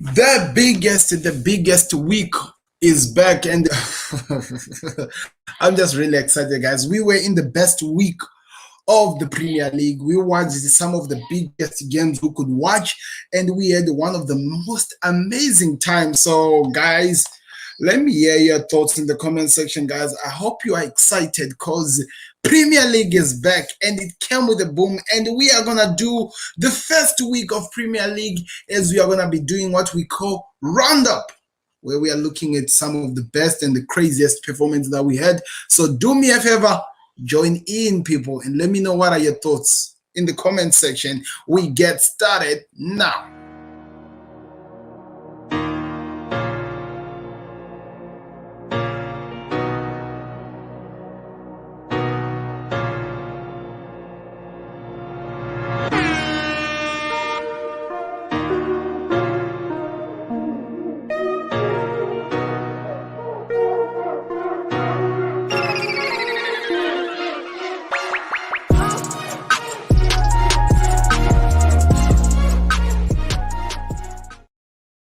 The biggest week is back, and I'm just really excited, guys. We were in the best week of the Premier League. We watched some of the biggest games we could watch, and we had one of the most amazing times. So, guys, let me hear your thoughts in the comment section, guys. I hope you are excited because Premier League is back and it came with a boom. And we are gonna do the first week of Premier League as we are gonna be doing what we call roundup, where we are looking at some of the best and the craziest performance that we had. So do me a favor, join in, people, and let me know what are your thoughts in the comment section. We get started now.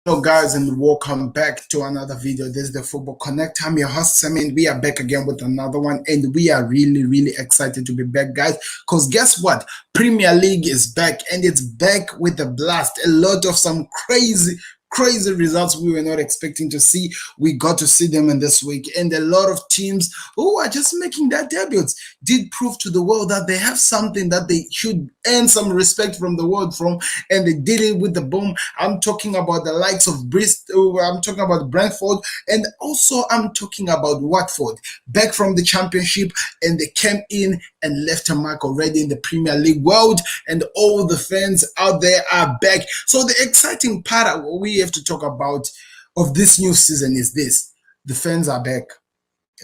Hello guys, and welcome back to another video. This is the Football Connect. I'm your host Sam, and we are back again with another one, and we are really excited to be back, guys, because guess what? Premier League is back, and it's back with a blast. A lot of some crazy results we were not expecting to see. We got to see them in this week, and a lot of teams who are just making their debuts did prove to the world that they have something that they should earn some respect from the world from, and they did it with the boom. I'm talking about the likes of Bristol, I'm talking about Brentford, and also I'm talking about Watford, back from the championship, and they came in and left a mark already in the Premier League world, and all the fans out there are back. So the exciting part we have to talk about of this new season is this: the fans are back.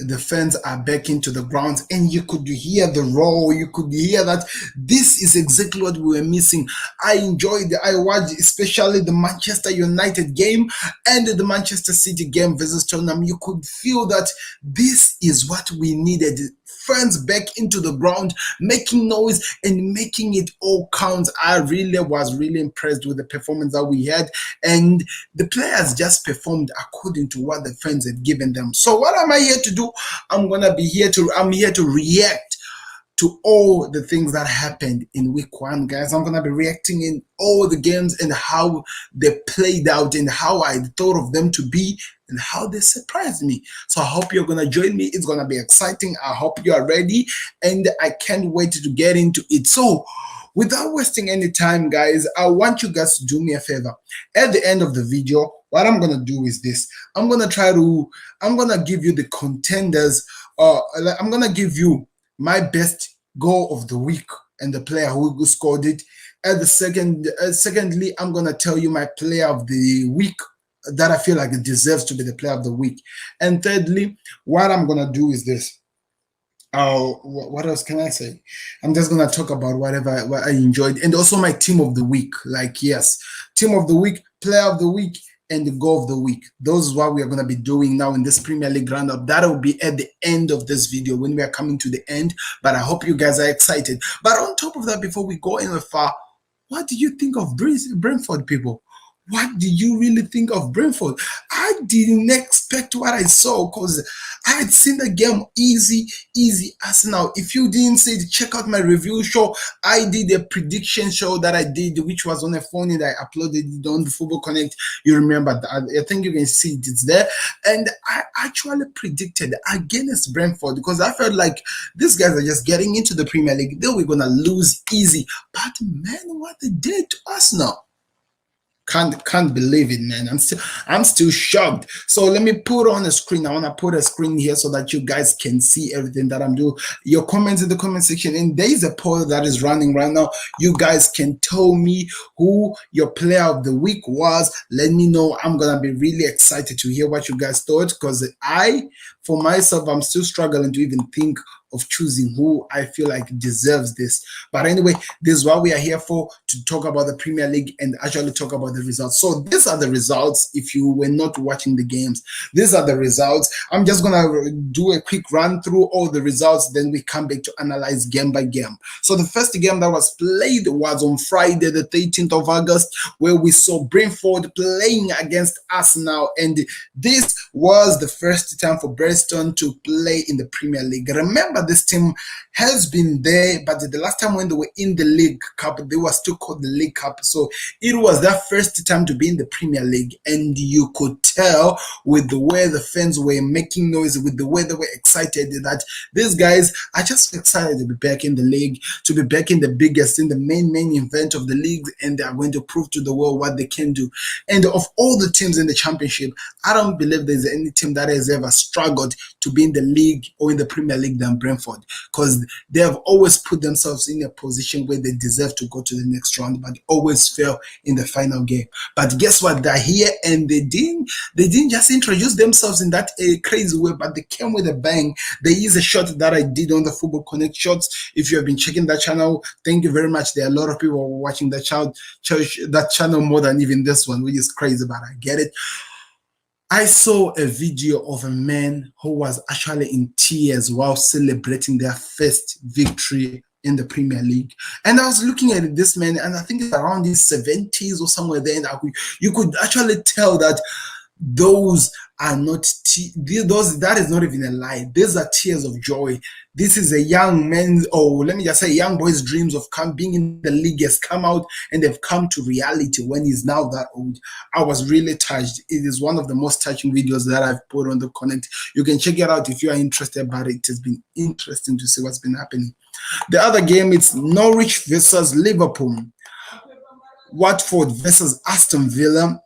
The fans are back into the grounds, and you could hear the roar. You could hear that this is exactly what we were missing. I watched especially the Manchester United game and the Manchester City game versus Tottenham. You could feel that this is what we needed. Fans back into the ground, making noise and making it all count. I was really impressed with the performance that we had, and the players just performed according to what the fans had given them. So what am I here to do? I'm here to react to all the things that happened in week one, guys. I'm gonna be reacting in all the games and how they played out and how I thought of them to be and how they surprised me. So I hope you're gonna join me. It's gonna be exciting. I hope you are ready, and I can't wait to get into it. So without wasting any time, guys, I want you guys to do me a favor. At the end of the video, what I'm gonna do is this: I'm gonna give you the contenders. I'm gonna give you my best goal of the week and the player who scored it. At the secondly, I'm gonna tell you my player of the week that I feel like it deserves to be the player of the week. And thirdly, what I'm gonna do is this. What else can I say? I'm just gonna talk about what I enjoyed, and also my team of the week. Like, yes, team of the week, player of the week, and the goal of the week. Those is what we are going to be doing now in this Premier League roundup. That will be at the end of this video when we are coming to the end. But I hope you guys are excited. But on top of that, before we go any far, what do you think of Brentford, people? What do you really think of Brentford? I didn't expect what I saw, because I had seen the game easy Arsenal. If you didn't see it, check out my review show. I did a prediction show that I did, which was on a phone, and I uploaded it on the Football Connect. You remember that? I think you can see it. It's there. And I actually predicted against Brentford, because I felt like these guys are just getting into the Premier League. They were going to lose easy. But man, what they did to Arsenal. Can't believe it, man. I'm still shocked. So let me put on a screen. I want to put a screen here so that you guys can see everything that I'm doing. Your comments in the comment section, and there is a poll that is running right now. You guys can tell me who your player of the week was. Let me know. I'm gonna be really excited to hear what you guys thought, because for myself, I'm still struggling to even think of choosing who I feel like deserves this. But anyway, this is what we are here for, to talk about the Premier League and actually talk about the results. So these are the results if you were not watching the games. These are the results. I'm just going to do a quick run through all the results, then we come back to analyze game by game. So the first game that was played was on Friday, the 13th of August, where we saw Brentford playing against Arsenal. And this was the first time for Brentford to play in the Premier League. Remember, this team has been there, but the last time when they were in the League Cup, they were still called the League Cup. So it was their first time to be in the Premier League, and you could tell with the way the fans were making noise, with the way they were excited, that these guys are just excited to be back in the league, to be back in the biggest, in the main event of the league, and they are going to prove to the world what they can do. And of all the teams in the Championship, I don't believe there's any team that has ever struggled to be in the league or in the Premier League than Brentford, because they have always put themselves in a position where they deserve to go to the next round, but always fail in the final game. But guess what? They're here, and they didn't just introduce themselves in that crazy way, but they came with a bang. There is a shot that I did on the Football Connect Shots. If you have been checking that channel, thank you very much. There are a lot of people watching that channel more than even this one, which is crazy, but I get it. I saw a video of a man who was actually in tears while celebrating their first victory in the Premier League. And I was looking at this man, and I think it's around his 70s or somewhere there, and you could actually tell that those are not that is not even a lie. These are tears of joy. This is a young man's, or let me just say, young boy's dreams of being in the league has come out, and they've come to reality when he's now that old. I was really touched. It is one of the most touching videos that I've put on the Connect. You can check it out if you are interested, but it has been interesting to see what's been happening. The other game, it's Norwich versus Liverpool. Watford versus Aston Villa.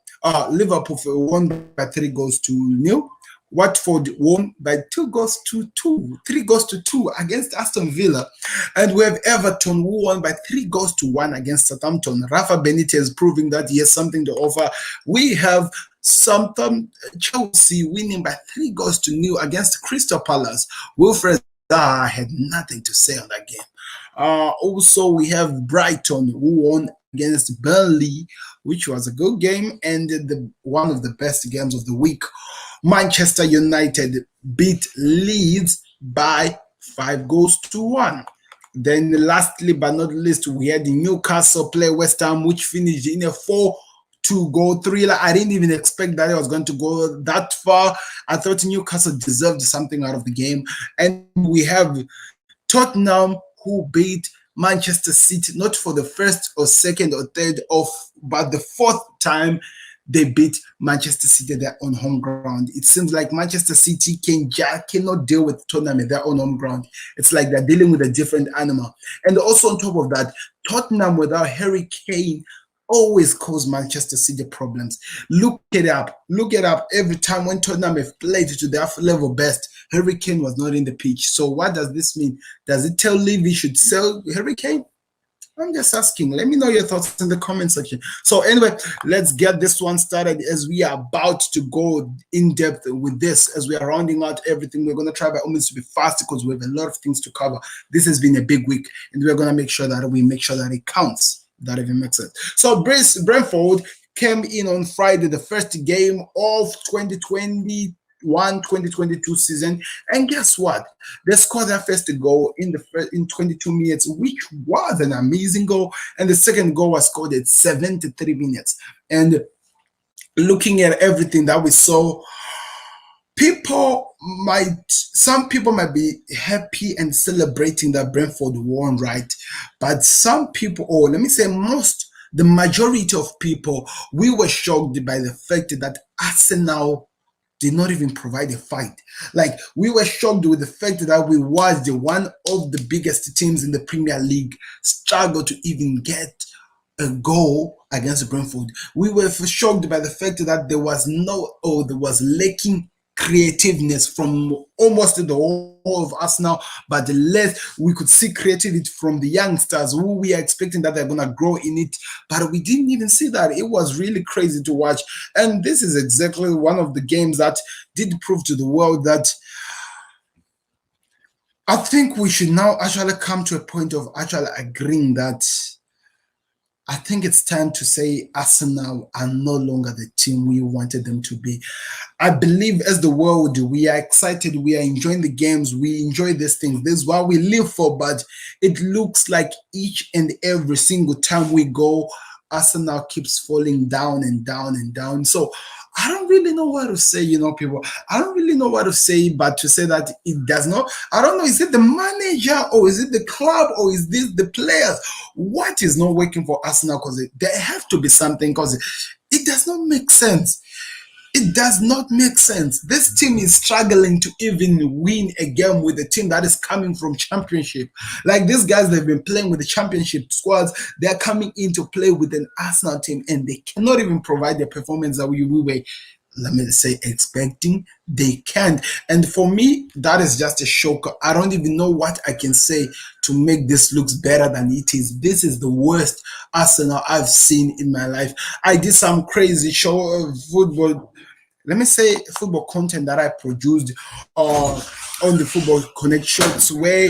Liverpool won by 3-0. Watford won by 3-2 against Aston Villa. And we have Everton, who won by 3-1 against Southampton. Rafa Benitez proving that he has something to offer. We have Chelsea winning by 3-0 against Crystal Palace. Wilfred Zaha had nothing to say on that game. Also, we have Brighton, who won against Burnley, which was a good game, and one of the best games of the week. Manchester United beat Leeds by 5-1. Then lastly but not least, we had Newcastle play West Ham, which finished in a 4-2 thriller. I didn't even expect that it was going to go that far. I thought Newcastle deserved something out of the game. And we have Tottenham, who beat Manchester City, not for the first or second or third but the fourth time they beat Manchester City at their own home ground. It seems like Manchester City cannot deal with Tottenham at their own home ground. It's like they're dealing with a different animal. And also on top of that, Tottenham without Harry Kane always cause Manchester City problems. Look it up. Every time when Tottenham have played to their level best, Harry Kane was not in the pitch. So what does this mean? Does it tell Levy should sell Harry Kane? I'm just asking. Let me know your thoughts in the comment section. So anyway, let's get this one started as we are about to go in depth with this. As we are rounding out everything, we're going to try by all means to be fast because we have a lot of things to cover. This has been a big week, and we're going to make sure that it counts. That even makes sense. So Brentford came in on Friday, the first game of 2021-2022 season, and guess what? They scored their first goal in 22 minutes, which was an amazing goal, and the second goal was scored at 73 minutes. And looking at everything that we saw, some people might be happy and celebrating that Brentford won, right? But some people, or let me say the majority of people, we were shocked by the fact that Arsenal did not even provide a fight. Like, we were shocked with the fact that we was one of the biggest teams in the Premier League struggled to even get a goal against Brentford. We were shocked by the fact that there was lacking creativeness from almost the whole of Arsenal, but we could see creativity from the youngsters who we are expecting that they're going to grow in it, but we didn't even see that. It was really crazy to watch, and this is exactly one of the games that did prove to the world that I think we should now actually come to a point of actually agreeing that I think it's time to say Arsenal are no longer the team we wanted them to be. I believe as the world, we are excited, we are enjoying the games, we enjoy these things. This is what we live for, but it looks like each and every single time we go, Arsenal keeps falling down and down and down. So I don't really know what to say, people. I don't really know what to say, but to say that it does not, I don't know, is it the manager or is it the club or is this the players? What is not working for Arsenal? Because there have to be something, because it does not make sense. It does not make sense. This team is struggling to even win a game with a team that is coming from championship. Like these guys, they've been playing with the championship squads. They're coming in to play with an Arsenal team, and they cannot even provide the performance that we were, let me say, expecting. They can't. And for me, that is just a shocker. I don't even know what I can say to make this look better than it is. This is the worst Arsenal I've seen in my life. I did some crazy show of football, let me say, football content that I produced on the Football Connections, where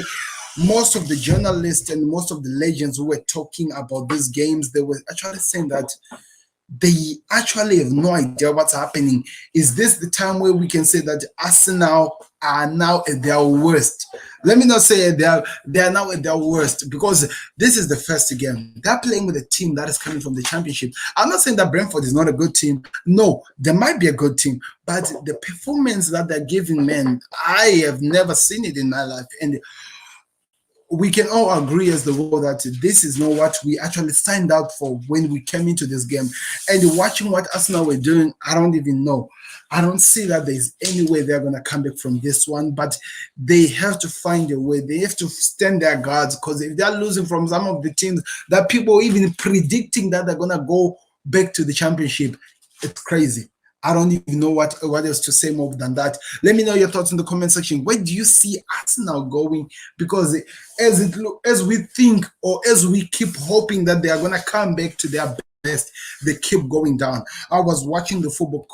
most of the journalists and most of the legends who were talking about these games, they were actually saying that they actually have no idea what's happening. Is this the time where we can say that Arsenal are now at their worst? Let me not say they are now at their worst, because this is the first game. They're playing with a team that is coming from the championship. I'm not saying that Brentford is not a good team. No, they might be a good team, but the performance that they're giving, man, I have never seen it in my life. And we can all agree as the world that this is not what we actually signed out for when we came into this game. And watching what Arsenal were doing, I don't even know. I don't see that there's any way they're going to come back from this one, but they have to find a way. They have to stand their guards, because if they're losing from some of the teams that people even predicting that they're going to go back to the championship, it's crazy. I don't even know what else to say more than that. Let me know your thoughts in the comment section. Where do you see Arsenal going? Because as we think, or as we keep hoping that they are going to come back to their best, they keep going down. I was watching the football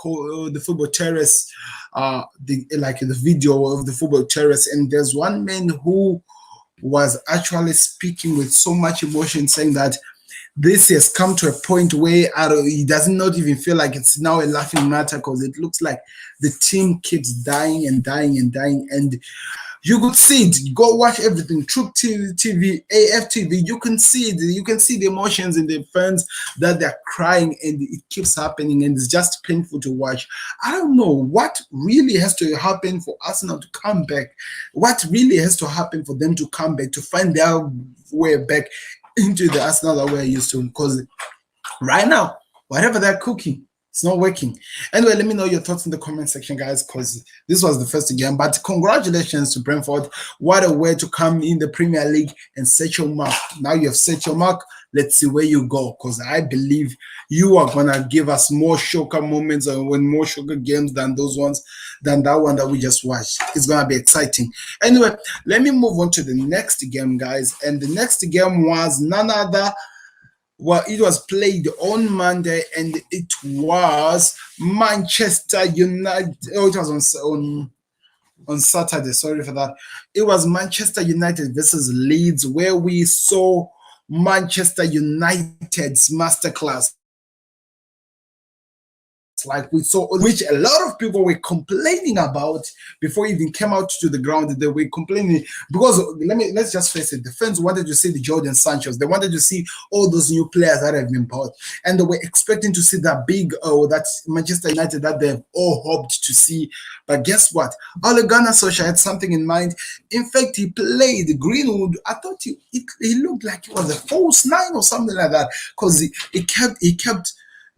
terrace, the video of the football terrace, and there's one man who was actually speaking with so much emotion, saying that this has come to a point where he does not even feel like it's now a laughing matter, because it looks like the team keeps dying and dying and dying. And you could see it. Go watch everything. Troop TV, AFTV. You can see it. You can see the emotions in the fans, that they're crying, and it keeps happening, and it's just painful to watch. I don't know what really has to happen for Arsenal to come back. What really has to happen for them to come back, to find their way back into the Arsenal that we're used to, because right now, whatever they're cooking, it's not working. Anyway, let me know your thoughts in the comment section, guys, because this was the first game. But congratulations to Brentford. What a way to come in the Premier League and set your mark. Now you have set your mark. Let's see where you go, because I believe you are going to give us more shocker moments and win more shocker games than that one that we just watched. It's going to be exciting. Anyway, let me move on to the next game, guys. And the next game was none other. Well, it was played on Monday, and it was Manchester United. Oh, it was on Saturday. Sorry for that. It was Manchester United versus Leeds, where we saw Manchester United's masterclass. Like we saw, which a lot of people were complaining about before it even came out to the ground. They were complaining because let's just face it, the fans wanted to see the Jordan Sanchos. They wanted to see all those new players that have been bought, and they were expecting to see that big that Manchester United that they've all hoped to see. But guess what? Ole Gunnar Solskjaer had something in mind. In fact, he played Greenwood. I thought he looked like he was a false nine or something like that, because he kept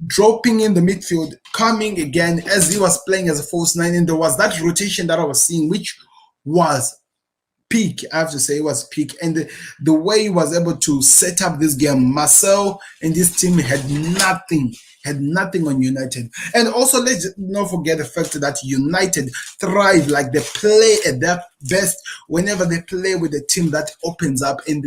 dropping in the midfield, coming again as he was playing as a false nine, and there was that rotation that I was seeing, which was peak. I have to say, it was peak, and the way he was able to set up this game, Marcel and this team had nothing on United. And also, let's not forget the fact that United thrive, like they play at their best whenever they play with a team that opens up, and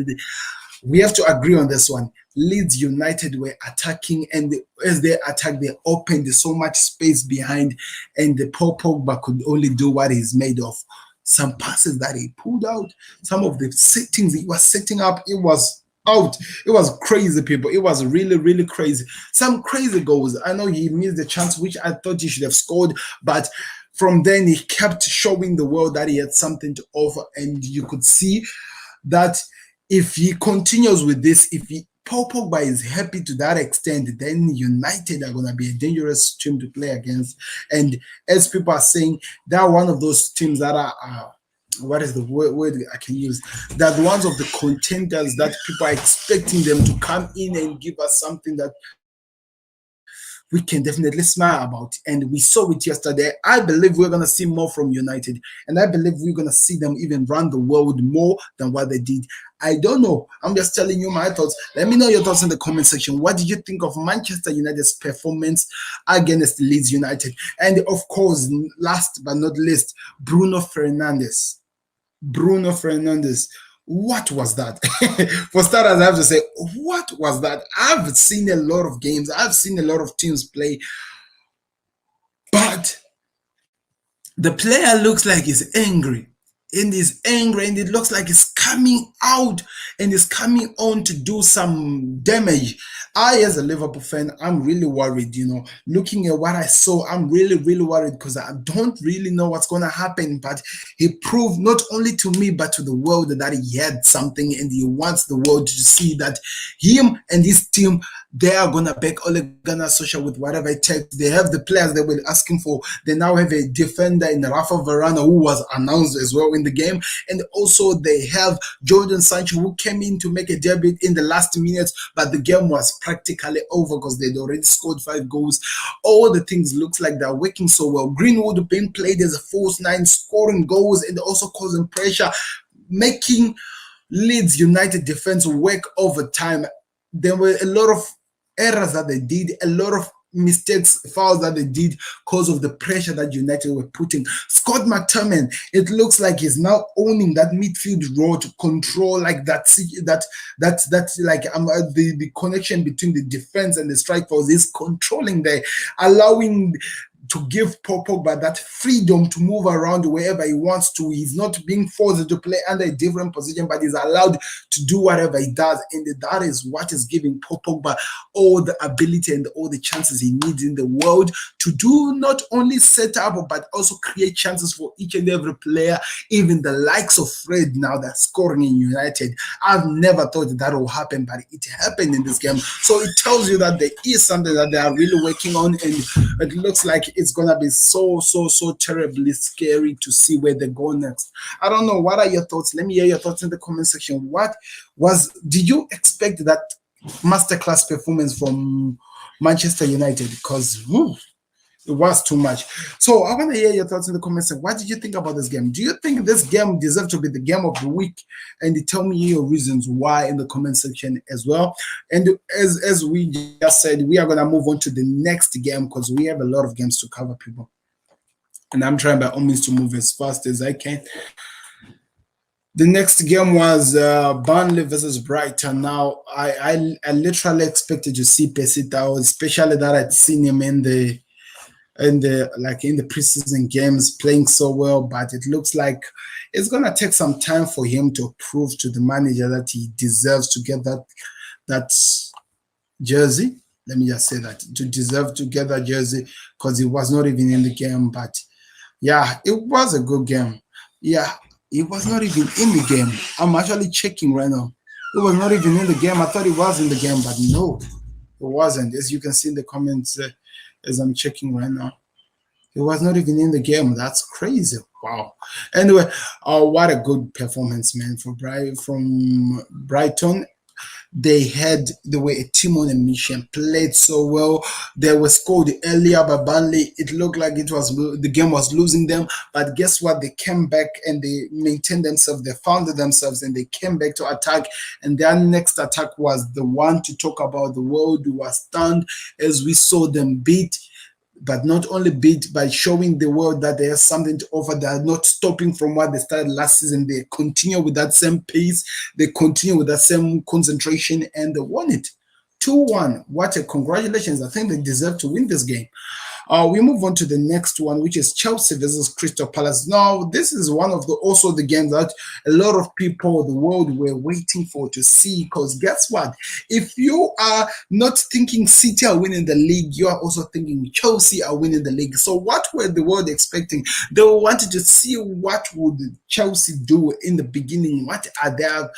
we have to agree on this one. Leeds United were attacking, and as they attacked, they opened so much space behind, and the Paul Pogba could only do what he's made of. some passes that he pulled out, some of the settings he was setting up, it was out. It was crazy, people. It was really, really crazy. Some crazy goals. I know he missed the chance, which I thought he should have scored, but from then he kept showing the world that he had something to offer, and you could see that if he continues with this, if Paul Pogba is happy to that extent, then United are going to be a dangerous team to play against. And as people are saying, they're one of those teams that are what is the word I can use? That ones of the contenders that people are expecting them to come in and give us something that we can definitely smile about. And we saw it yesterday. I believe we're going to see more from United. And I believe we're going to see them even run the world more than what they did. I don't know. I'm just telling you my thoughts. Let me know your thoughts in the comment section. What did you think of Manchester United's performance against Leeds United? And of course, last but not least, Bruno Fernandez. Bruno Fernandez. What was that? For starters, I have to say, what was that? I've seen a lot of games. I've seen a lot of teams play. But the player looks like he's angry. And he's angry, and it looks like he's coming out and is coming on to do some damage. I, as a Liverpool fan, I'm really worried, looking at what I saw, I'm really, really worried because I don't really know what's going to happen. But he proved not only to me, but to the world that he had something, and he wants the world to see that him and his team, they are going to back Ole Gunnar Solskjaer with whatever it takes. They have the players they were asking for. They now have a defender in Rafa who was announced as well in the game. And also they have Jordan Sancho, who came in to make a debut in the last minutes, but the game was practically over because they'd already scored 5 goals. All the things looks like they're working so well. Greenwood being played as a false 9, scoring goals and also causing pressure, making Leeds United defense work overtime. There were a lot of errors that they did, a lot of mistakes, fouls that they did because of the pressure that United were putting. Scott McTominay, it looks like he's now owning that midfield role to control like that's like the connection between the defense and the strike force is controlling there, allowing to give Paul Pogba that freedom to move around wherever he wants to. He's not being forced to play under a different position, but he's allowed to do whatever he does. And that is what is giving Paul Pogba all the ability and all the chances he needs in the world to do not only set up, but also create chances for each and every player, even the likes of Fred now that's scoring in United. I've never thought that will happen, but it happened in this game. So it tells you that there is something that they are really working on, and it looks like it's gonna be so terribly scary to see where they go next. I don't know. What are your thoughts? Let me hear your thoughts in the comment section. Did you expect that masterclass performance from Manchester United? Because it was too much. So I want to hear your thoughts in the comment section. What did you think about this game? Do you think this game deserves to be the game of the week? And tell me your reasons why in the comment section as well. And as we just said, we are going to move on to the next game because we have a lot of games to cover, people. And I'm trying by all means to move as fast as I can. The next game was Burnley versus Brighton. Now, I literally expected to see Pesita, especially that I'd seen him in the preseason games playing so well, but it looks like it's gonna take some time for him to prove to the manager that he deserves to get that jersey. Let me just say that, to deserve to get that jersey, because he was not even in the game. But yeah, it was a good game. Yeah, he was not even in the game. I'm actually checking right now. He was not even in the game. I thought he was in the game, but no, it wasn't. As you can see in the comments, as I'm checking right now, he was not even in the game. That's crazy. Wow. Anyway, what a good performance, man, from Brighton. They were a team on a mission, played so well. They were scored earlier by Burnley. It looked like the game was losing them, but guess what? They came back and they maintained themselves. They founded themselves and they came back to attack. And their next attack was the one to talk about. The world was stunned as we saw them beat. But not only beat, by showing the world that there's something to offer. They are not stopping from what they started last season. They continue with that same pace. They continue with that same concentration, and they won it 2-1. What a congratulations. I think they deserve to win this game. We move on to the next one, which is Chelsea versus Crystal Palace. Now, this is one of the also the games that a lot of people, the world, were waiting for to see. Because guess what? If you are not thinking City are winning the league, you are also thinking Chelsea are winning the league. So, what were the world expecting? They wanted to see what would Chelsea do in the beginning. What are their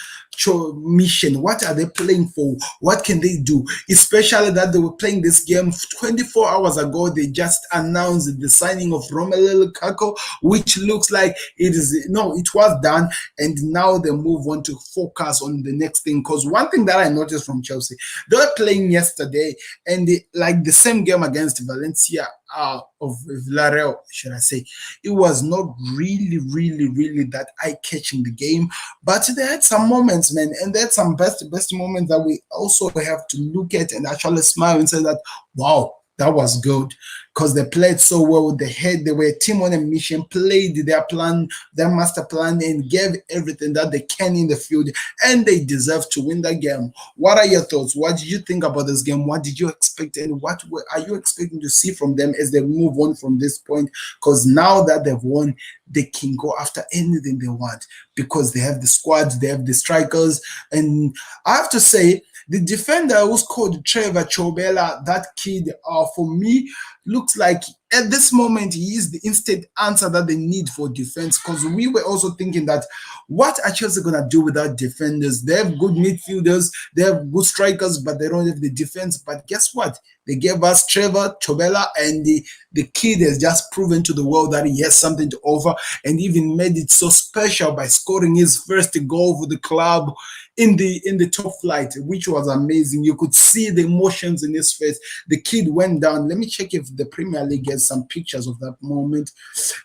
mission? What are they playing for? What can they do? Especially that they were playing this game 24 hours ago. They just announced the signing of Romelu Lukaku, which looks like it was done, and now they move on to focus on the next thing. Because one thing that I noticed from Chelsea, they were playing yesterday, and like the same game against Valencia, of Villarreal, should I say, it was not really that eye-catching the game, but they had some moments, man, and they had some best moments that we also have to look at and actually smile and say that, wow, that was good, because they played so well. They were a team on a mission, played their plan, their master plan, and gave everything that they can in the field, and they deserve to win that game. What are your thoughts? What did you think about this game? What did you expect, and are you expecting to see from them as they move on from this point? Because now that they've won, they can go after anything they want, because they have the squads, they have the strikers, and I have to say, the defender who's called Trevor Chobela, that kid, for me, looks like at this moment he is the instant answer that they need for defense. Because we were also thinking that what are Chelsea gonna do without defenders? They have good midfielders, they have good strikers, but they don't have the defense. But guess what? They gave us Trevor Chobela, and the kid has just proven to the world that he has something to offer, and even made it so special by scoring his first goal for the club in the top flight, which was amazing. You could see the emotions in his face. The kid went down. Let me check if the Premier League has some pictures of that moment.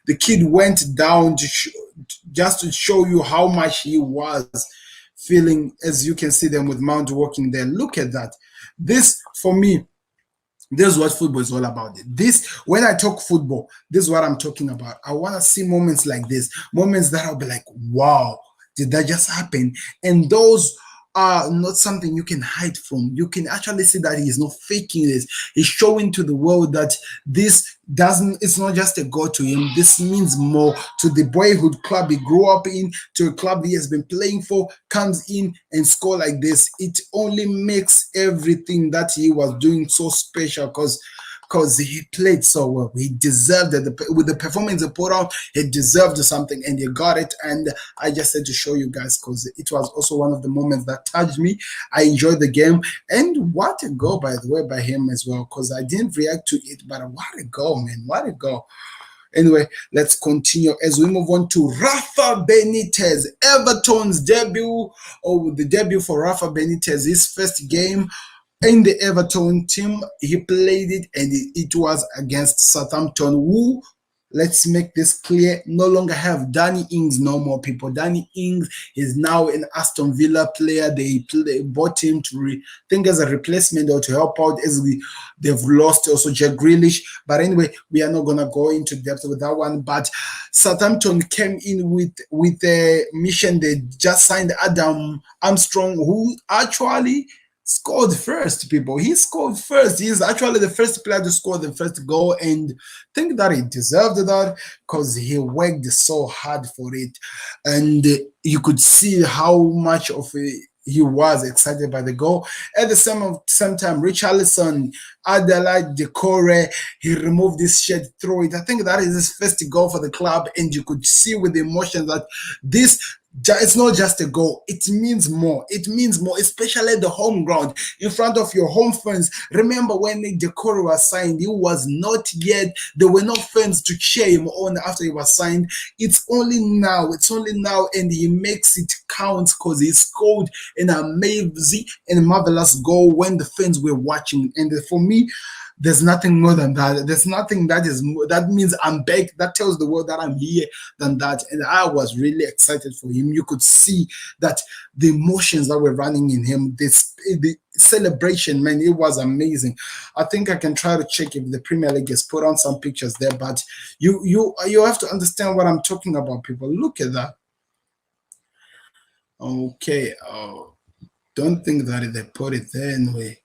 The kid went down just to show you how much he was feeling, as you can see them with Mount walking there. Look at that. This, for me, this is what football is all about. This, when I talk football, this is what I'm talking about. I want to see moments like this, moments that I'll be like, wow, did that just happen? And those are not something you can hide from. You can actually see that he's not faking this. He's showing to the world that this it's not just a goal to him. This means more to the boyhood club he grew up in, to a club he has been playing for, comes in and score like this. It only makes everything that he was doing so special, because he played so well. He deserved it. With the performance he put out, he deserved something, and he got it. And I just had to show you guys, because it was also one of the moments that touched me. I enjoyed the game. And what a goal, by the way, by him as well, because I didn't react to it, but what a goal, man. What a goal. Anyway, let's continue as we move on to Rafa Benitez, Everton's debut, the debut for Rafa Benitez, his first game in the Everton team. He played it, and it was against Southampton, who, let's make this clear, no longer have Danny Ings no more, people. Danny Ings is now an Aston Villa player. They bought him to think as a replacement or to help out, as they've lost also Jack Grealish. But anyway, we are not going to go into depth with that one. But Southampton came in with a mission. They just signed Adam Armstrong, who actually scored first, people. He scored first. He's actually the first player to score the first goal, and think that he deserved that, because he worked so hard for it. And you could see how much of he was excited by the goal. At the same time, Richarlison, Adelaide Decore, he removed his shirt, threw it. I think that is his first goal for the club, and you could see with the emotion that it's not just a goal. It means more. It means more, especially the home ground, in front of your home fans. Remember when Decore was signed, he was not yet, there were no fans to cheer him on after he was signed. It's only now, and he makes it count, because he scored an amazing and marvelous goal when the fans were watching. And for me, there's nothing more than that. There's nothing that means I'm back, that tells the world that I'm here, than that. And I was really excited for him. You could see that the emotions that were running in him, the celebration, man, it was amazing. I think I can try to check if the Premier League has put on some pictures there, but you have to understand what I'm talking about, people. Look at that. Okay, don't think that they put it there anyway.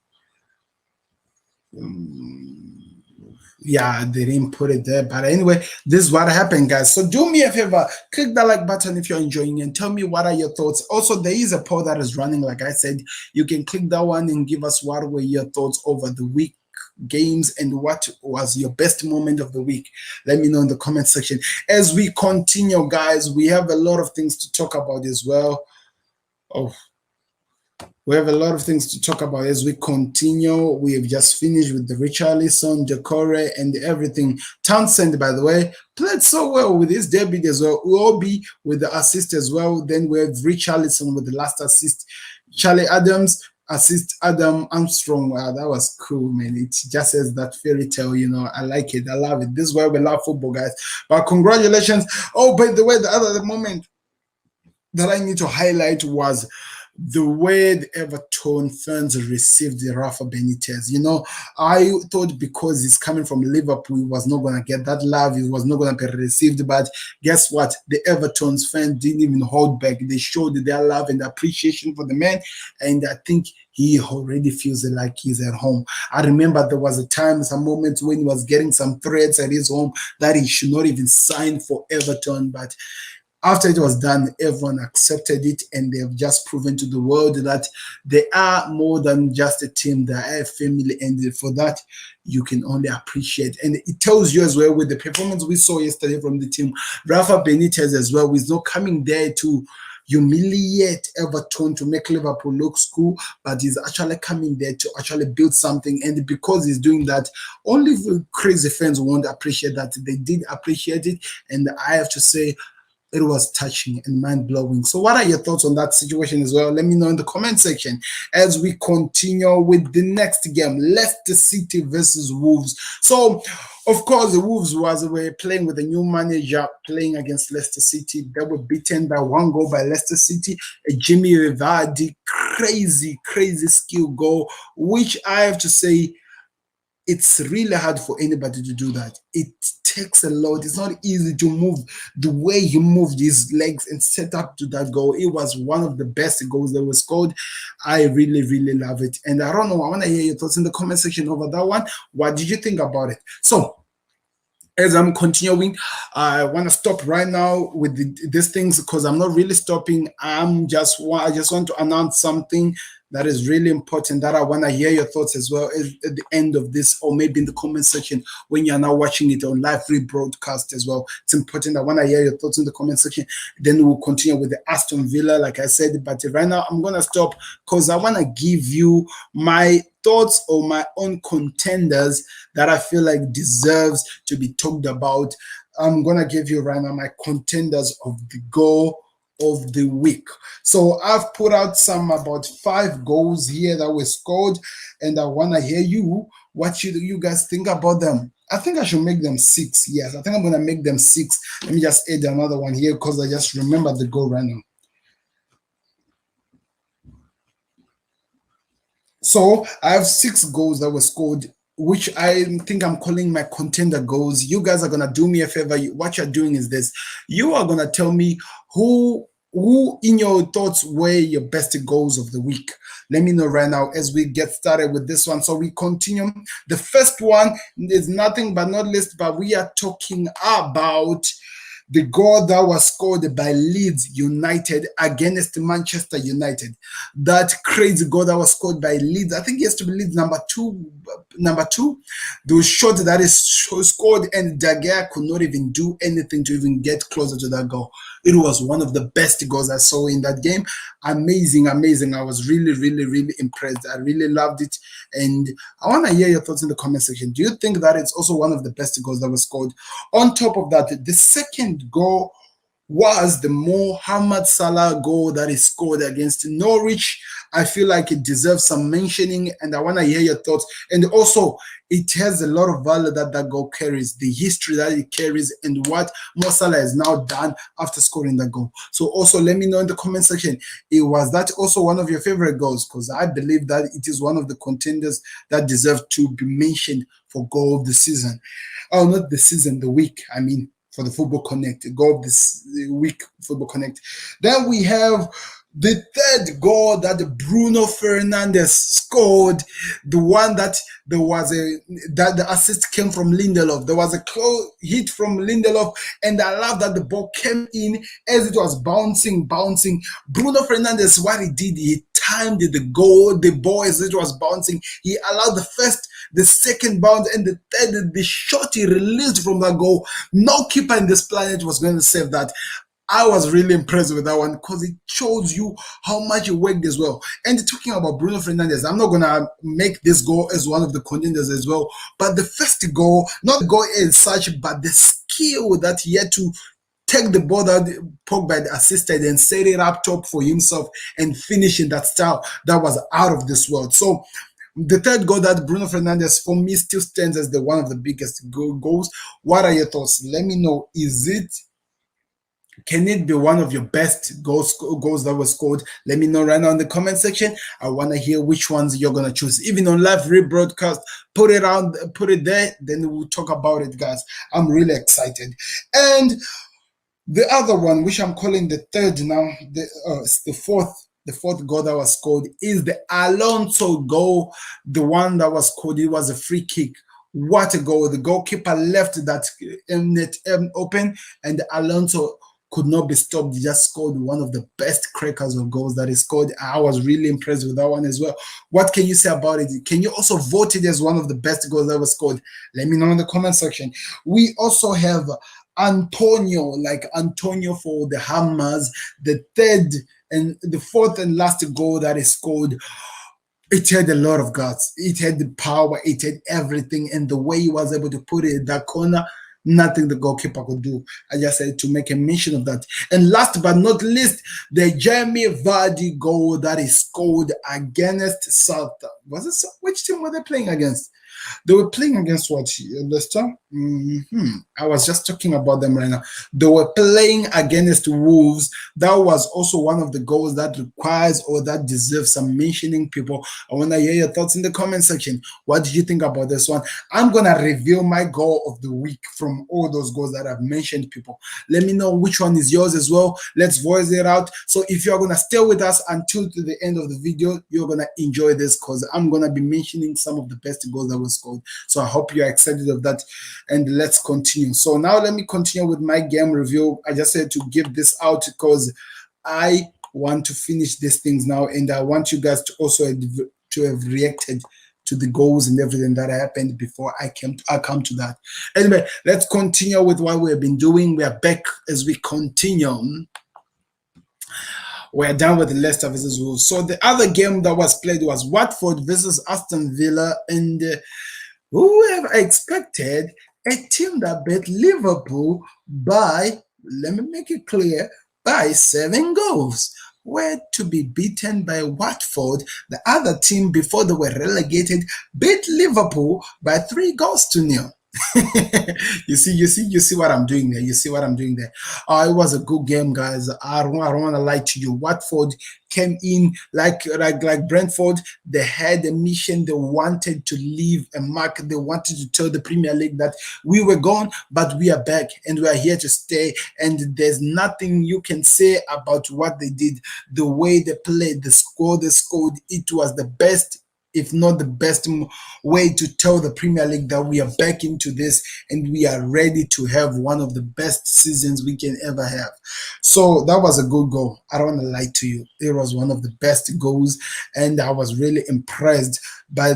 Yeah, they didn't put it there. But anyway, this is what happened, guys. So do me a favor, click the like button if you're enjoying and tell me what are your thoughts. Also, there is a poll that is running, like I said. You can click that one and give us what were your thoughts over the week games and what was your best moment of the week. Let me know in the comment section. As we continue, guys, we have a lot of things to talk about as well. Oh, we have a lot of things to talk about as we continue. We have just finished with the Richarlison, Decore, and everything. Townsend, by the way, played so well with his debut as well. Uobi with the assist as well. Then we have Richarlison with the last assist. Charlie Adams assist Adam Armstrong. Wow, that was cool, man. It just says that fairy tale, you know. I like it. I love it. This is why we love football, guys. But congratulations. Oh, by the way, the other moment that I need to highlight was the way the Everton fans received the Rafa Benitez. You know, I thought because he's coming from Liverpool, he was not going to get that love. He was not going to be received. But guess what? The Everton's fans didn't even hold back. They showed their love and appreciation for the man. And I think he already feels like he's at home. I remember there was a time, some moments when he was getting some threats at his home that he should not even sign for Everton. But after it was done, everyone accepted it, and they have just proven to the world that they are more than just a team, they are a family, and for that, you can only appreciate. And it tells you as well with the performance we saw yesterday from the team, Rafa Benitez as well, is not coming there to humiliate Everton to make Liverpool look cool, but he's actually coming there to actually build something. And because he's doing that, only crazy fans won't appreciate that. They did appreciate it, and I have to say, it was touching and mind-blowing. So what are your thoughts on that situation as well? Let me know in the comment section as we continue with the next game, Leicester City versus Wolves. So, of course, the Wolves were playing with a new manager, playing against Leicester City. They were beaten by 1 goal by Leicester City, a Jimmy Vardy crazy skill goal, which I have to say, it's really hard for anybody to do that. It takes a lot. It's not easy to move the way he moved his legs and set up to that goal. It was one of the best goals that was scored. I really love it. And I don't know, I want to hear your thoughts in the comment section over that one. What did you think about it? So, as I'm continuing, I want to stop right now with these things because I'm not really stopping. I just want to announce something that is really important that I want to hear your thoughts as well at the end of this, or maybe in the comment section when you're now watching it on live rebroadcast as well. It's important. I want to hear your thoughts in the comment section. Then we'll continue with the Aston Villa, like I said. But right now, I'm going to stop because I want to give you my thoughts or my own contenders that I feel like deserves to be talked about. I'm going to give you right now my contenders of the goal of the week. So I've put out some about 5 goals here that were scored, and I want to hear what you guys think about them. I think I should make them 6. Yes, I think I'm going to make them 6. Let me just add another one here because I just remember the goal right now. So I have 6 goals that were scored, which I think I'm calling my contender goals. You guys are gonna do me a favor. What you're doing is this: you are gonna tell me who in your thoughts were your best goals of the week. Let me know right now as we get started with this one. So we continue. The first one is nothing but not least, but we are talking about the goal that was scored by Leeds United against Manchester United. That crazy goal that was scored by Leeds. I think it has to be Leeds number two. The shot that is scored, and Daguerre could not even do anything to even get closer to that goal. It was one of the best goals I saw in that game. Amazing. I was really impressed. I really loved it. And I want to hear your thoughts in the comment section. Do you think that it's also one of the best goals that was scored? On top of that, the second goal was the Mohamed Salah goal that is scored against Norwich. I feel like it deserves some mentioning, and I want to hear your thoughts. And also, it has a lot of value that goal carries, the history that it carries, and what Mo Salah has now done after scoring that goal. So also, let me know in the comment section, was that also one of your favorite goals? Because I believe that it is one of the contenders that deserve to be mentioned for goal of the season. Oh, not the season, the week. I mean, for the Football Connect, goal of this week, Football Connect. Then we have The third goal that Bruno Fernandez scored, the one that the assist came from Lindelof. There was a close hit from Lindelof, and I love that the ball came in as it was bouncing. Bruno Fernandez, what he did, he timed the ball as it was bouncing. He allowed the second bounce, and the third, the shot he released from that goal. No keeper in this planet was going to save that. I was really impressed with that one because it shows you how much he worked as well. And talking about Bruno Fernandez, I'm not going to make this goal as one of the contenders as well. But the first goal, not the goal as such, but the skill that he had to take the ball that Pogba assisted and set it up top for himself and finish in that style, that was out of this world. So the third goal that Bruno Fernandez, for me, still stands as one of the biggest goals. What are your thoughts? Let me know. Can it be one of your best goals that were scored? Let me know right now in the comment section. I want to hear which ones you're going to choose. Even on live rebroadcast, put it there, then we'll talk about it, guys. I'm really excited. And the other one, which I'm calling the third now, the fourth goal that was scored is the Alonso goal. The one that was scored, it was a free kick. What a goal. The goalkeeper left that net open, and Alonso could not be stopped. He just scored one of the best crackers of goals that he scored. I was really impressed with that one as well. What can you say about it? Can you also vote it as one of the best goals that was scored? Let me know in the comment section. We also have Antonio for the Hammers, the fourth and last goal that he scored. It had a lot of guts. It had the power. It had everything. And the way he was able to put it in that corner, nothing the goalkeeper could do. I just said to make a mention of that. And last but not least, the Jamie Vardy goal that he scored against Southampton. Which team were they playing against? They were playing against what? Leicester? I was just talking about them right now. They were playing against Wolves. That was also one of the goals that requires or that deserves some mentioning, people. I want to hear your thoughts in the comment section. What did you think about this one? I'm going to reveal my goal of the week from all those goals that I've mentioned, people. Let me know which one is yours as well. Let's voice it out. So if you're going to stay with us until to the end of the video, you're going to enjoy this because I'm going to be mentioning some of the best goals that was scored. So I hope you're excited of that, and let's continue. So now let me continue with my game review. I just said to give this out because I want to finish these things now, and I want you guys to also have reacted to the goals and everything that happened before I come to that. Anyway, let's continue with what we have been doing. We are back as we continue. We're done with the Leicester versus Wolves. So the other game that was played was Watford versus Aston Villa, and who have expected a team that beat Liverpool by, let me make it clear, by 7 goals, were to be beaten by Watford. The other team, before they were relegated, beat Liverpool by 3-0. You see what I'm doing there. It was a good game, guys. I don't want to lie to you. Watford came in like Brentford. They had a mission. They wanted to leave a mark. They wanted to tell the Premier League that we were gone, but we are back and we are here to stay. And there's nothing you can say about what they did. The way they played, the score they scored, it was the best, if not the best way to tell the Premier League that we are back into this and we are ready to have one of the best seasons we can ever have. So that was a good goal. I don't want to lie to you. It was one of the best goals, and I was really impressed by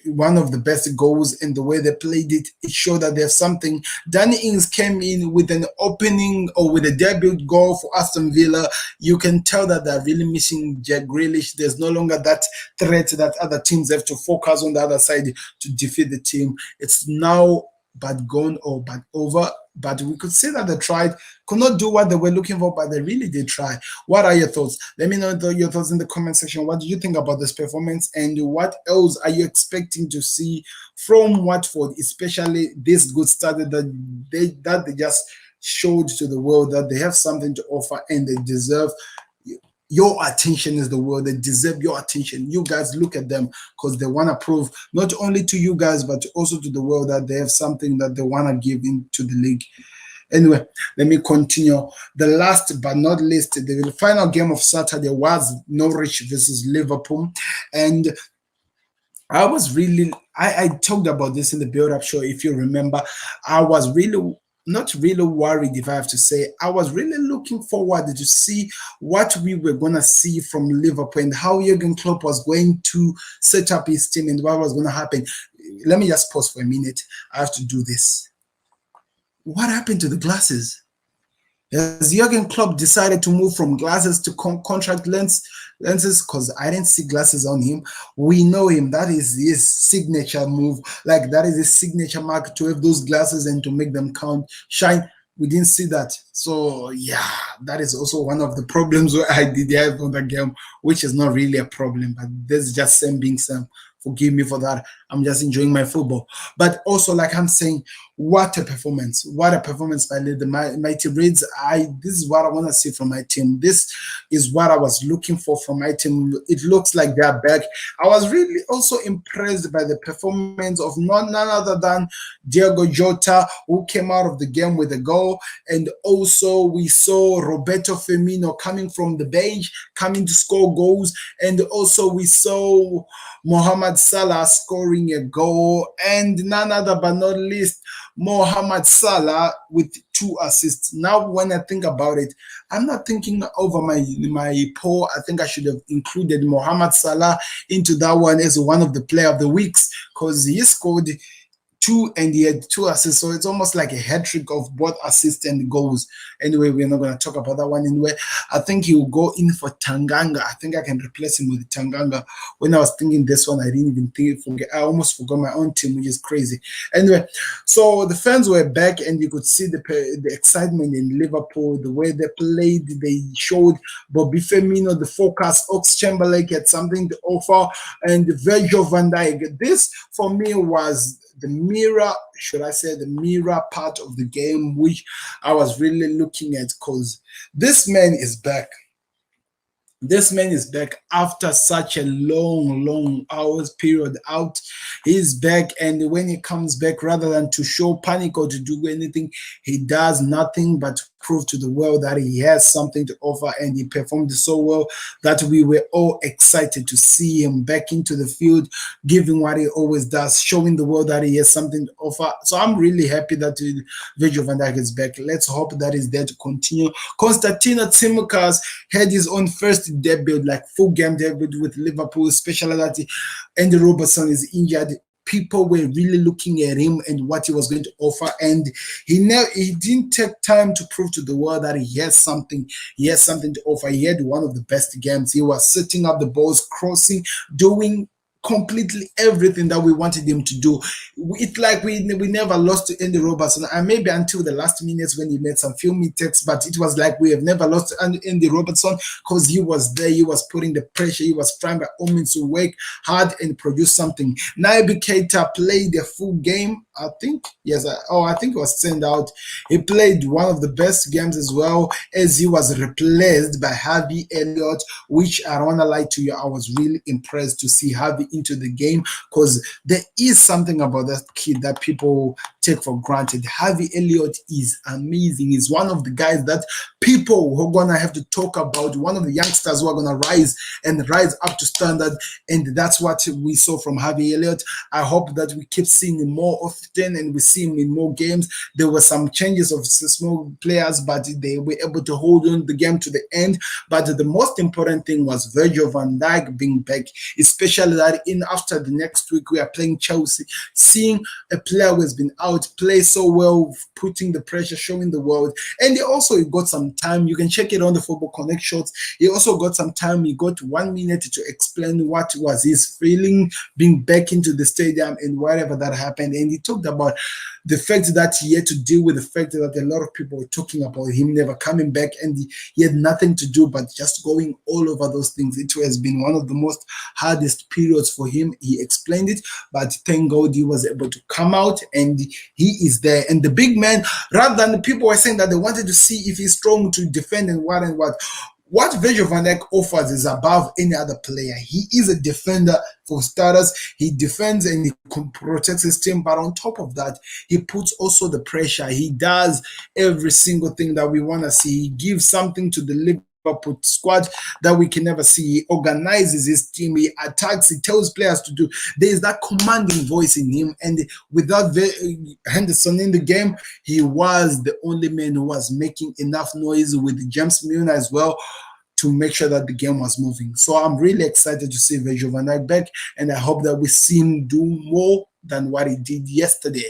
one of the best goals in the way they played it. It showed that there's something. Danny Ings came in with an opening or with a debut goal for Aston Villa. You can tell that they're really missing Jack Grealish. There's no longer that threat that other teams have to focus on the other side to defeat the team. It's now but gone or but over. But we could say that they tried, could not do what they were looking for, but they really did try. What are your thoughts? Let me know your thoughts in the comment section. What do you think about this performance, and what else are you expecting to see from Watford, especially this good start that they just showed to the world that they have something to offer and they deserve your attention is the word. They deserve your attention. You guys look at them because they want to prove not only to you guys but also to the world that they have something that they want to give into the league. Anyway, let me continue. The last but not least, the final game of Saturday was Norwich versus Liverpool. And I was really, I talked about this in the build up show, if you remember. I was really, not really worried, if I have to say. I was really looking forward to see what we were going to see from Liverpool and how Jurgen Klopp was going to set up his team and what was going to happen. Let me just pause for a minute. I have to do this. What happened to the glasses? Has Jurgen Klopp decided to move from glasses to contract lenses? Because I didn't see glasses on him. We know him. That is his signature move. Like, that is his signature mark, to have those glasses and to make them shine. We didn't see that. So, yeah, that is also one of the problems where I did have on the game, which is not really a problem. But this is just Sam being Sam. Forgive me for that. I'm just enjoying my football. But also, like I'm saying, what a performance. What a performance by the mighty Reds. This is what I want to see from my team. This is what I was looking for from my team. It looks like they're back. I was really also impressed by the performance of none other than Diogo Jota, who came out of the game with a goal. And also we saw Roberto Firmino coming from the bench, coming to score goals. And also we saw Mohamed Salah scoring a goal, and none other but not least Mohamed Salah with 2 assists. Now, when I think about it, I'm not thinking over my poll. I think I should have included Mohamed Salah into that one as one of the player of the weeks, because he scored 2 and he had 2 assists, so it's almost like a hat trick of both assists and goals. Anyway, we're not going to talk about that one anyway. I think he will go in for Tanganga. I think I can replace him with Tanganga. When I was thinking this one, I didn't even forget. I almost forgot my own team, which is crazy. Anyway, so the fans were back, and you could see the excitement in Liverpool, the way they played. They showed Bobby Firmino, the focus. Ox-Chamberlain had something to offer, and Virgil Van Dyke. This for me was the mirror, should I say, the mirror part of the game, which I was really looking at, because this man is back. This man is back after such a long hours period out. He's back, and when he comes back, rather than to show panic or to do anything, he does nothing but prove to the world that he has something to offer, and he performed so well that we were all excited to see him back into the field, giving what he always does, showing the world that he has something to offer. So I'm really happy that Virgil van Dijk is back. Let's hope that is there to continue. Konstantino Tsimikas had his own first debut, like full game debut with Liverpool, especially that Andy Robertson is injured. People were really looking at him and what he was going to offer, and he didn't take time to prove to the world that he has something to offer. He had one of the best games. He was setting up the balls, crossing, doing completely everything that we wanted him to do. It's like we never lost to Andy Robertson, and maybe until the last minutes when he made some few mistakes, but it was like we have never lost to Andy Robertson, because he was there, he was putting the pressure, he was trying by all means to work hard and produce something. Naby Keita played a full game, I think. Yes, I think he was sent out. He played one of the best games as well, as he was replaced by Harvey Elliott, which I don't want to lie to you, I was really impressed to see Harvey into the game, because there is something about that kid that people take for granted. Harvey Elliott is amazing. He's one of the guys that people who are going to have to talk about, one of the youngsters who are going to rise up to standard, and that's what we saw from Harvey Elliott. I hope that we keep seeing him more often and we see him in more games. There were some changes of small players, but they were able to hold on the game to the end. But the most important thing was Virgil van Dijk being back, especially that in after the next week we are playing Chelsea. Seeing a player who has been out play so well, putting the pressure, showing the world. And he also got some time. You can check it on the Football Connect Shots. He also got some time. He got 1 minute to explain what was his feeling being back into the stadium and whatever that happened. And he talked about the fact that he had to deal with the fact that a lot of people were talking about him never coming back, and he had nothing to do but just going all over those things. It has been one of the most hardest periods for him. He explained it, but thank God he was able to come out, and he is there. And the big man, rather than the people were saying that they wanted to see if he's strong to defend and what, what Virgil Van Dyke offers is above any other player. He is a defender for starters. He defends and he protects his team. But on top of that, he puts also the pressure. He does every single thing that we want to see. He gives something to the Liverpool squad that we can never see. He organizes his team. He attacks. He tells players to do. There is that commanding voice in him. And without Henderson in the game, he was the only man who was making enough noise with James Milner as well to make sure that the game was moving. So I'm really excited to see Virgil van Dijk back, and I hope that we see him do more than what he did yesterday.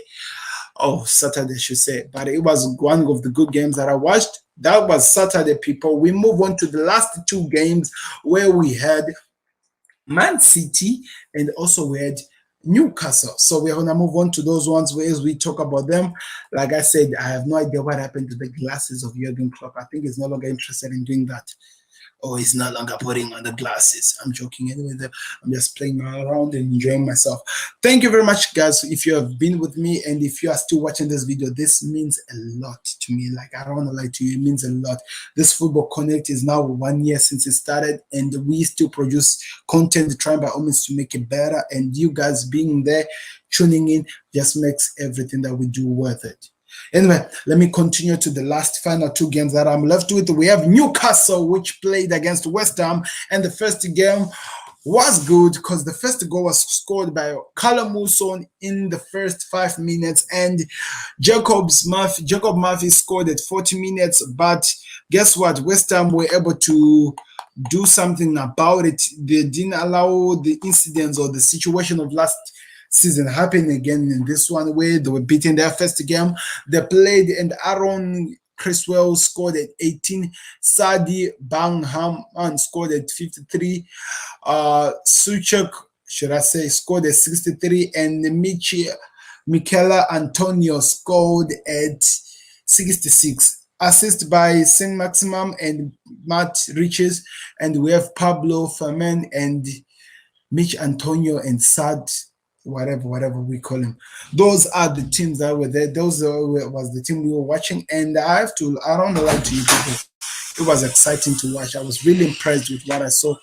Oh, Saturday, I should say. But it was one of the good games that I watched. That was Saturday, people. We move on to the last two games where we had Man City and also we had Newcastle. So we're going to move on to those ones as we talk about them. Like I said, I have no idea what happened to the glasses of Jurgen Klopp. I think he's no longer interested in doing that. Or he's no longer putting on the glasses. I'm joking anyway. I'm just playing around and enjoying myself. Thank you very much, guys. If you have been with me and if you are still watching this video, this means a lot to me. Like, I don't want to lie to you. It means a lot. This Football Connect is now 1 year since it started, and we still produce content, trying by all means to make it better. And you guys being there, tuning in, just makes everything that we do worth it. Anyway, let me continue to the last final two games that I'm left with. We have Newcastle, which played against West Ham, and the first game was good because the first goal was scored by Callum Wilson in the first 5 minutes, and Jacob Murphy scored at 40 minutes. But guess what? West Ham were able to do something about it. They didn't allow the incidents or the situation of last season happen again in this one, where they were beating their first game. They played, and Aaron Criswell scored at 18. Sadi Bangham scored at 53. Suchek, should I say, scored at 63. And Michela Antonio scored at 66. Assist by Saint Maximum and Matt Riches. And we have Pablo Fermin and Mitch Antonio and Sad, whatever we call him. Those are the teams that were there. Those was the team we were watching, and I don't know, lie to you people, it was exciting to watch. I was really impressed with what I saw,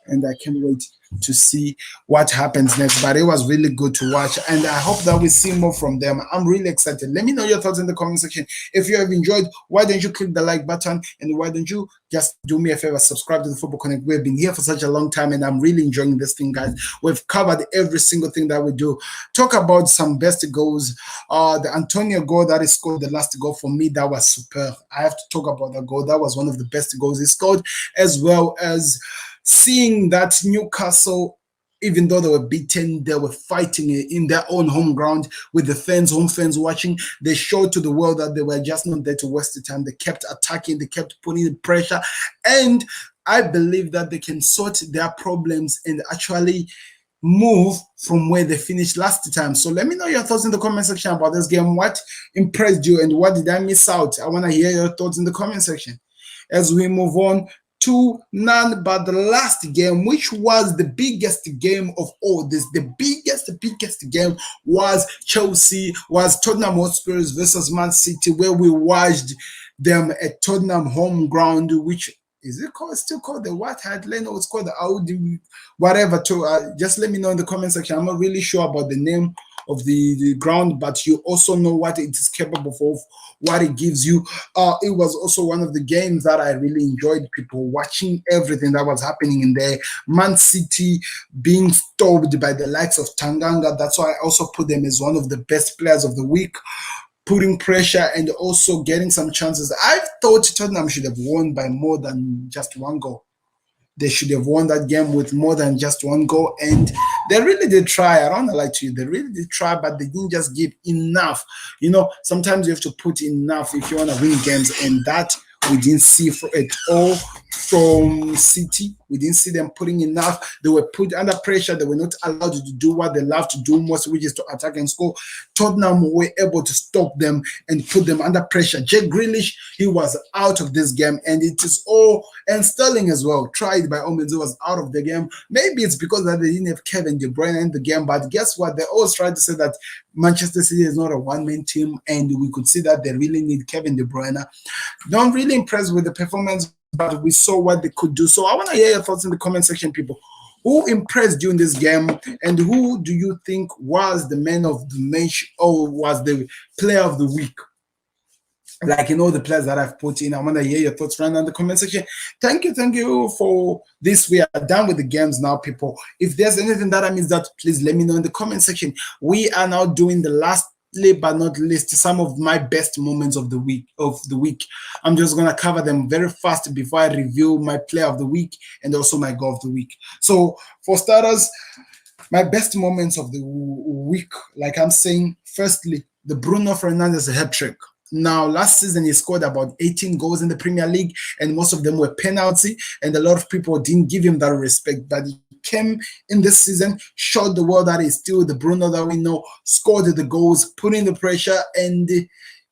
and I can't wait to see what happens next. But it was really good to watch, and I hope that we see more from them. I'm really excited. Let me know your thoughts in the comment section. If you have enjoyed, why don't you click the like button, and why don't you just do me a favor, subscribe to the Football Connect. We've been here for such a long time, and I'm really enjoying this thing, guys. We've covered every single thing that we do. Talk about some best goals. The Antonio goal that he scored, the last goal for me, that was superb. I have to talk about the goal. That was one of the best goals he scored, as well as seeing that Newcastle, even though they were beaten, they were fighting in their own home ground with the home fans watching. They showed to the world that they were just not there to waste the time. They kept attacking, they kept putting in pressure, and I believe that they can sort their problems and actually move from where they finished last time. So let me know your thoughts in the comment section about this game. What impressed you and what did I miss out? I want to hear your thoughts in the comment section as we move on to none but the last game, which was the biggest game of all this. The biggest game was Tottenham Hotspurs versus Man City, where we watched them at Tottenham home ground, which is it still called the Whitehead Lane, or it's called the Audi, whatever. Just let me know in the comment section. I'm not really sure about the name of the ground, but you also know what it is capable of, what it gives you. It was also one of the games that I really enjoyed, people watching everything that was happening in there. Man City being stopped by the likes of Tanganga. That's why I also put them as one of the best players of the week, putting pressure and also getting some chances. I thought Tottenham should have won by more than just one goal. They should have won that game with more than just one goal, and they really did try. I don't want to lie to you. They really did try, but they didn't just give enough. You know, sometimes you have to put enough if you want to win games, and that we didn't see at all from City. We didn't see them putting enough. They were put under pressure. They were not allowed to do what they love to do most, which is to attack and score. Tottenham were able to stop them and put them under pressure. Jack Grealish, he was out of this game, and it is all, and Sterling as well, tried by all means, he was out of the game. Maybe it's because that they didn't have Kevin De Bruyne in the game, but guess what? They always tried to say that Manchester City is not a one-man team, and we could see that they really need Kevin De Bruyne. Not really impressed with the performance but we saw what they could do. So I want to hear your thoughts in the comment section, people. Who impressed you in this game, and who do you think was the man of the match or was the player of the week? Like, the players that I've put in. I want to hear your thoughts right now in the comment section. Thank you for this. We are done with the games now, people. If there's anything that I missed out, please let me know in the comment section. We are now doing the last but not least, some of my best moments of the week. I'm just gonna cover them very fast before I review my player of the week and also my goal of the week. So for starters, my best moments of the week, like I'm saying, firstly, the Bruno Fernandez hat-trick. Now, last season, he scored about 18 goals in the Premier League, and most of them were penalty, and a lot of people didn't give him that respect. But he came in this season, showed the world that he's still the Bruno that we know, scored the goals, put in the pressure, and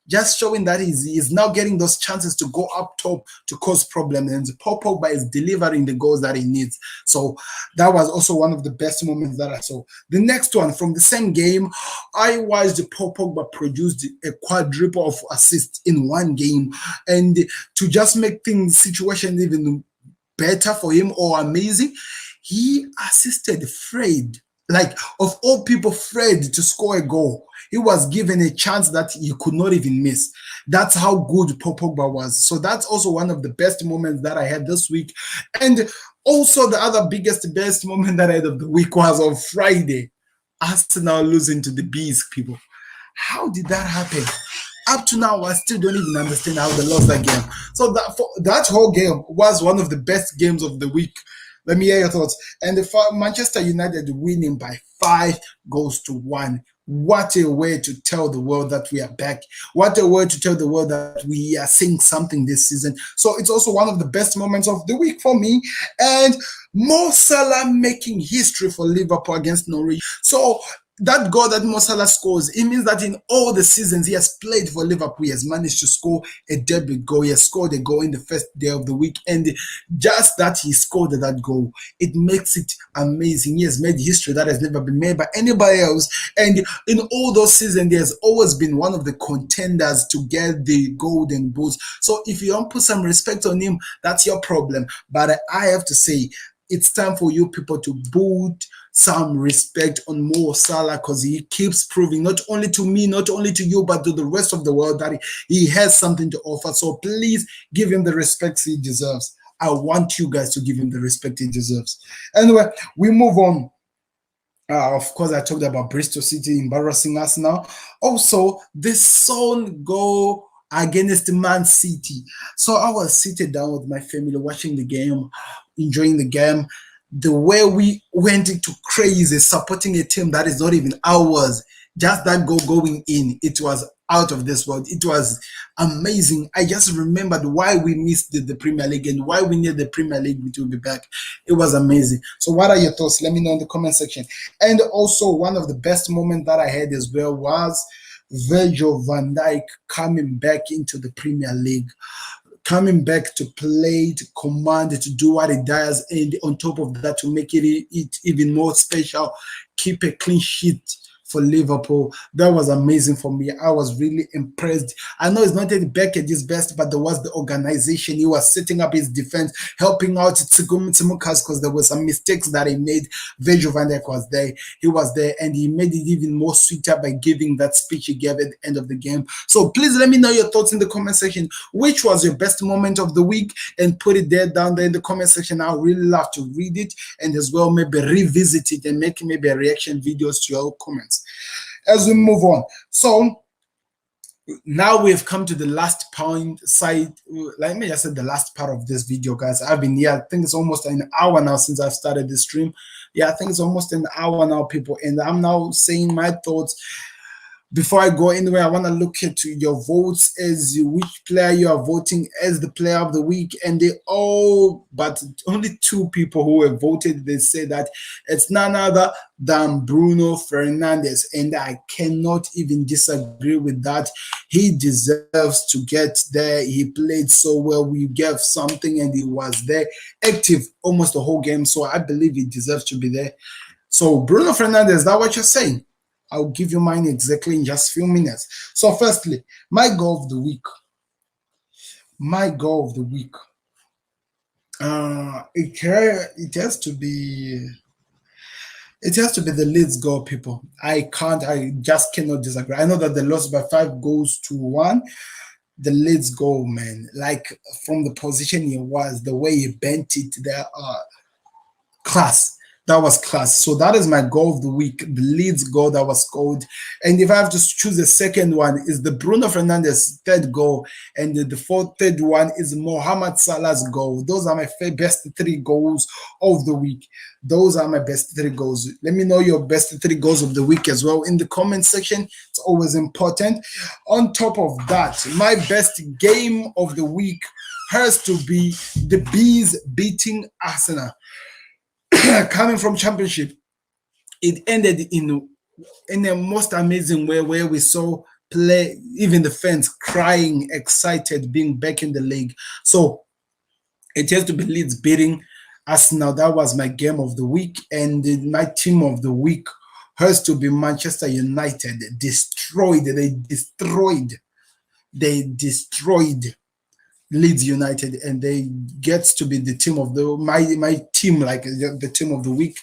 just showing that he's now getting those chances to go up top to cause problems. And Paul Pogba is delivering the goals that he needs. So that was also one of the best moments that I saw. The next one, from the same game, I watched Paul Pogba produce a quadruple of assists in one game. And to just make situations even better for him or amazing, he assisted Fred. Like, of all people, Fred to score a goal. He was given a chance that he could not even miss. That's how good Paul Pogba was. So that's also one of the best moments that I had this week. And also the other best moment that I had of the week was on Friday. Arsenal losing to the Bees, people. How did that happen? Up to now, I still don't even understand how they lost that game. So that whole game was one of the best games of the week. Let me hear your thoughts. And Manchester United winning by 5-1. What a way to tell the world that we are back. What a way to tell the world that we are seeing something this season. So it's also one of the best moments of the week for me. And Mo Salah making history for Liverpool against Norwich. So that goal that Mo Salah scores, it means that in all the seasons he has played for Liverpool, he has managed to score a debut goal. He has scored a goal in the first day of the week, and just that he scored that goal, it makes it amazing. He has made history that has never been made by anybody else, and in all those seasons, he has always been one of the contenders to get the golden boots. So if you don't put some respect on him, that's your problem. But I have to say, it's time for you people to put some respect on Mo Salah, because he keeps proving, not only to me, not only to you, but to the rest of the world, that he has something to offer. So please give him the respect he deserves. I want you guys to give him the respect he deserves. Anyway, we move on. Of course, I talked about Bristol City embarrassing us now. Also, the Son goal against Man City. So I was seated down with my family watching the game, enjoying the game. The way we went into crazy supporting a team that is not even ours, just that goal going in, it was out of this world. It was amazing. I just remembered why we missed the Premier League and why we need the Premier League to be back. It was amazing. So what are your thoughts? Let me know in the comment section. And also, one of the best moments that I had as well was Virgil Van Dyke coming back into the Premier League, coming back to play, to command, to do what he does, and on top of that, to make it even more special, keep a clean sheet for Liverpool. That was amazing for me. I was really impressed. I know he's not back at his best, but there was the organization. He was setting up his defense, helping out Tsimukas, because there were some mistakes that he made. Virgil van Dijk was there. He was there, and he made it even more sweeter by giving that speech he gave at the end of the game. So please let me know your thoughts in the comment section. Which was your best moment of the week? And put it down there in the comment section. I would really love to read it, and as well maybe revisit it and make maybe a reaction videos to your comments. As we move on, so now we've come to the last let me just say the last part of this video, guys. I've been here, I think it's almost an hour now since I've started this stream. Yeah, I think it's almost an hour now, people, and I'm now saying my thoughts. Before I go anywhere, I want to look at your votes as which player you are voting as the player of the week. And but only 2 people who have voted, they say that it's none other than Bruno Fernandez. And I cannot even disagree with that. He deserves to get there. He played so well. We gave something and he was there, active almost the whole game. So I believe he deserves to be there. So Bruno Fernandez, is that what you're saying? I'll give you mine exactly in just a few minutes. So firstly, my goal of the week. My goal of the week It has to be. It has to be the Leeds goal, people. I just cannot disagree. I know that they lost by 5 goals to 1. The Leeds goal, man, like from the position he was, the way he bent it, there, class. That was class. So that is my goal of the week, the Leeds goal that was scored. And if I have to choose the second one, is the Bruno Fernandez third goal, and the third one is Mohamed Salah's goal. Those are my best 3 goals of the week. Those are my best 3 goals. Let me know your best 3 goals of the week as well in the comment section. It's always important. On top of that, my best game of the week has to be the Bees beating Arsenal. Coming from Championship, it ended in a most amazing way, where we saw even the fans crying, excited, being back in the league. So it has to be Leeds beating Arsenal. That was my game of the week, and my team of the week has to be Manchester United. They destroyed Leeds United, and they get to be the team of my team, like the team of the week.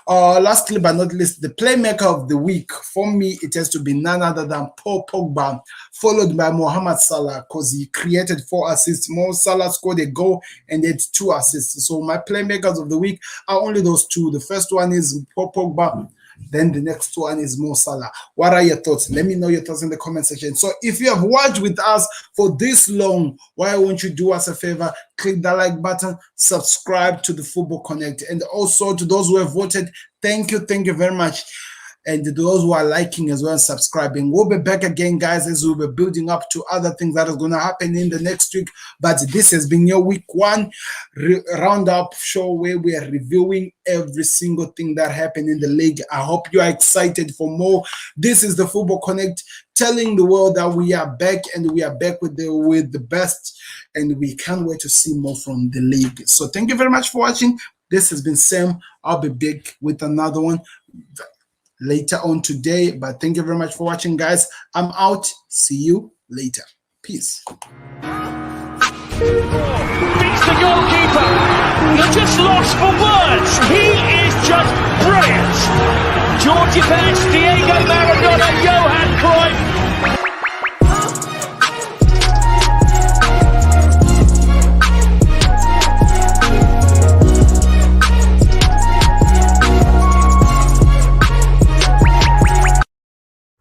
Lastly but not least, the playmaker of the week for me, it has to be none other than Paul Pogba, followed by Mohamed Salah, because he created 4 assists. Mo Salah scored a goal and had 2 assists. So my playmakers of the week are only those 2. The first one is Paul Pogba. Then the next one is Mo Salah. What are your thoughts? Let me know your thoughts in the comment section. So if you have watched with us for this long, why won't you do us a favor? Click that like button, subscribe to the Football Connect. And also to those who have voted, thank you very much. And to those who are liking as well and subscribing. We'll be back again, guys, as we'll be building up to other things that is going to happen in the next week. But this has been your week 1 roundup show, where we are reviewing every single thing that happened in the league. I hope you are excited for more. This is the Football Connect, telling the world that we are back, and we are back with the best, and we can't wait to see more from the league. So thank you very much for watching. This has been Sam. I'll be back with another one later on today, but thank you very much for watching, guys. I'm out. See you later. Peace. Beats the goalkeeper. You're just lost for words. He is just brilliant. Georgie Best, Diego Maradona, Johan